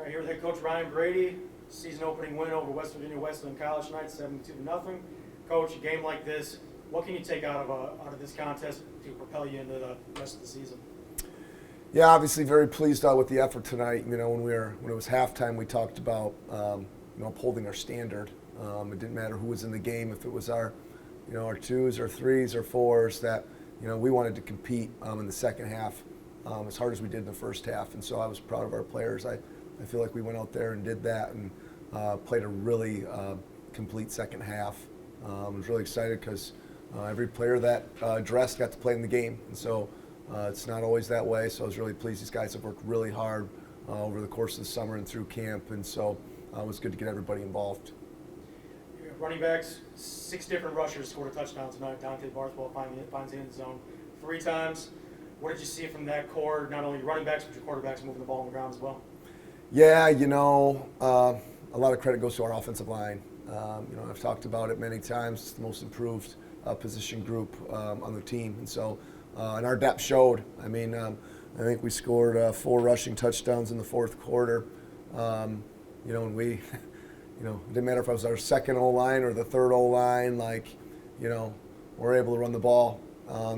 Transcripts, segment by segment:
All right, here with head coach Ryan Brady. Season opening win over West Virginia Wesleyan College tonight, 72-0. Coach, a game like this, what can you take out of this contest to propel you into the rest of the season? Yeah, obviously very pleased with the effort tonight. You know, when it was halftime, we talked about upholding our standard. It didn't matter who was in the game, if it was our twos or threes or fours, that we wanted to compete in the second half as hard as we did in the first half. And so I was proud of our players. I feel like we went out there and did that and played a really complete second half. I was really excited because every player that dressed got to play in the game, and so it's not always that way. So I was really pleased. These guys have worked really hard over the course of the summer and through camp, and so it was good to get everybody involved. Running backs, 6 different rushers scored a touchdown tonight. Dante Barthwell finds the end zone 3 times. What did you see from that core, not only your running backs, but your quarterbacks moving the ball on the ground as well? Yeah, a lot of credit goes to our offensive line. I've talked about it many times. It's the most improved position group on the team. And so, and our depth showed. I think we scored 4 rushing touchdowns in the fourth quarter. And we, it didn't matter if it was our second O-line or the third O-line, we're able to run the ball.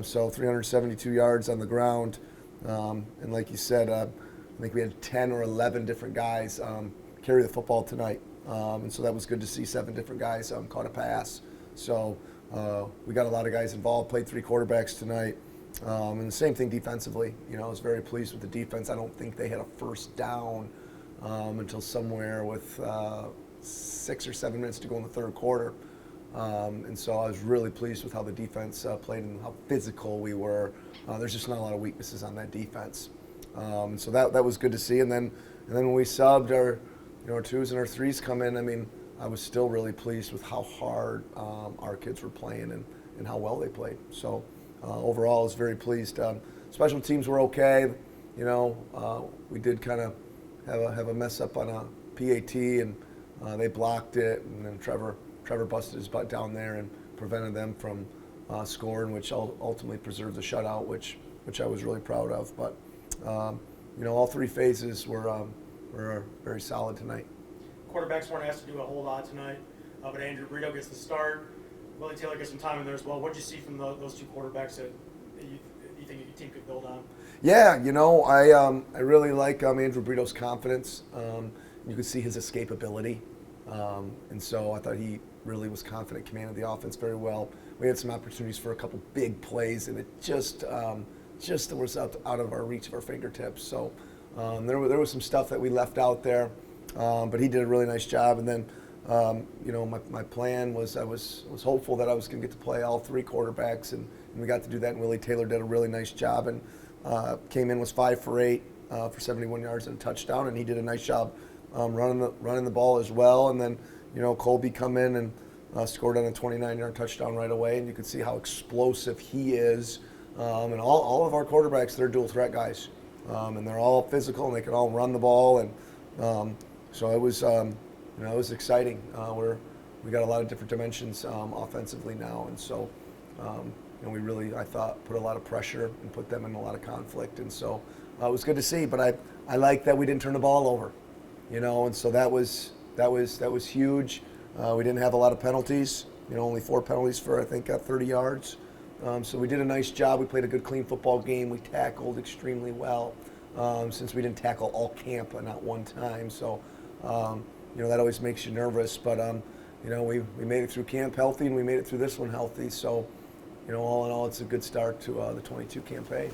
So 372 yards on the ground. And like you said, I think we had 10 or 11 different guys carry the football tonight. And so that was good to see 7 different guys caught a pass. So we got a lot of guys involved, played 3 quarterbacks tonight. And the same thing defensively. I was very pleased with the defense. I don't think they had a first down until somewhere with 6 or 7 minutes to go in the third quarter. And so I was really pleased with how the defense played and how physical we were. There's just not a lot of weaknesses on that defense. So that was good to see. And then when we subbed our 2s and our 3s come in, I was still really pleased with how hard our kids were playing and how well they played. So overall, I was very pleased. Special teams were okay. We did kind of have a mess up on a PAT, and they blocked it, and then Trevor busted his butt down there and prevented them from scoring, which ultimately preserved the shutout, which I was really proud of. But all 3 phases were very solid tonight. Quarterbacks weren't asked to do a whole lot tonight, but Andrew Brito gets the start. Willie Taylor gets some time in there as well. What did you see from those 2 quarterbacks that you think your team could build on? Yeah, I really like Andrew Brito's confidence. You could see his escapability. And so I thought he really was confident, commanded the offense very well. We had some opportunities for a couple big plays, and it just was out of our reach of our fingertips. So there was some stuff that we left out there, but he did a really nice job. And then, my plan was I was hopeful that I was going to get to play all 3 quarterbacks, and we got to do that. And Willie Taylor did a really nice job and came in, was 5 for 8 for 71 yards and a touchdown, and he did a nice job running the ball as well. And then, Colby come in and scored on a 29-yard touchdown right away, and you could see how explosive he is. And all of our quarterbacks, they're dual threat guys, and they're all physical, and they can all run the ball. And so it was exciting. We got a lot of different dimensions offensively now, and so we really, I thought, put a lot of pressure and put them in a lot of conflict. And so it was good to see. But I like that we didn't turn the ball over. And so that was huge. We didn't have a lot of penalties. Only 4 penalties for I think 30 yards. So we did a nice job. We played a good, clean football game. We tackled extremely well, since we didn't tackle all camp not one time. So that always makes you nervous. But we made it through camp healthy, and we made it through this one healthy. So all in all, it's a good start to the 22 campaign.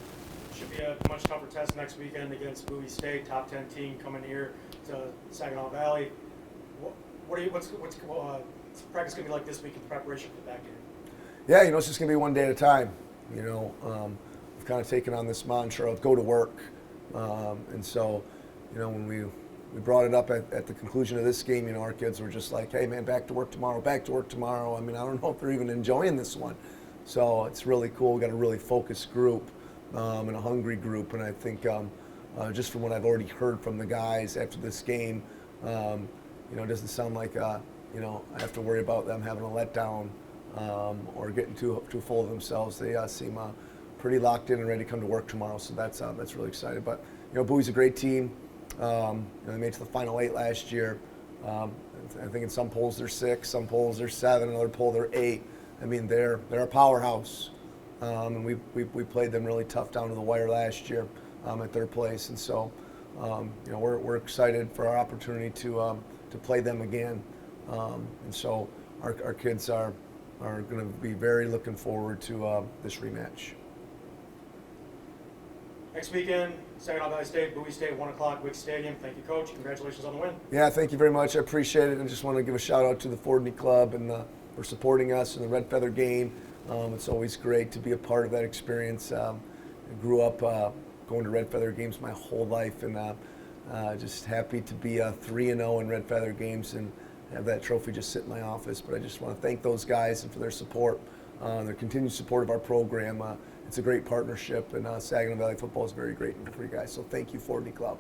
Should be a much tougher test next weekend against Bowie State, top 10 team coming here to Saginaw Valley. What's practice going to be like this week in preparation for that game? Yeah, it's just going to be one day at a time. We've kind of taken on this mantra of go to work. And so, when we brought it up at the conclusion of this game, our kids were just like, hey, man, back to work tomorrow. I don't know if they're even enjoying this one. So it's really cool. We've got a really focused group and a hungry group. And I think just from what I've already heard from the guys after this game, it doesn't sound like, I have to worry about them having a letdown or getting too full of themselves. They seem pretty locked in and ready to come to work tomorrow. So that's really excited. But, Bowie's a great team. They made it to the Final 8 last year. I think in some polls they're 6, some polls they're 7, another poll they're 8. I mean, they're a powerhouse, and we played them really tough down to the wire last year at their place, and so we're excited for our opportunity to play them again, and so our kids are going to be very looking forward to this rematch. Next weekend, Saginaw Valley State, Bowie State, 1 o'clock, Wick Stadium. Thank you, Coach. Congratulations on the win. Yeah, thank you very much. I appreciate it, and just want to give a shout out to the Fordney Club and for supporting us in the Red Feather game. It's always great to be a part of that experience. I grew up going to Red Feather games my whole life, and just happy to be 3-0 in Red Feather games and have that trophy just sit in my office. But I just want to thank those guys and for their support, their continued support of our program. It's a great partnership, and Saginaw Valley football is very great for you guys. So thank you, Fordney Club.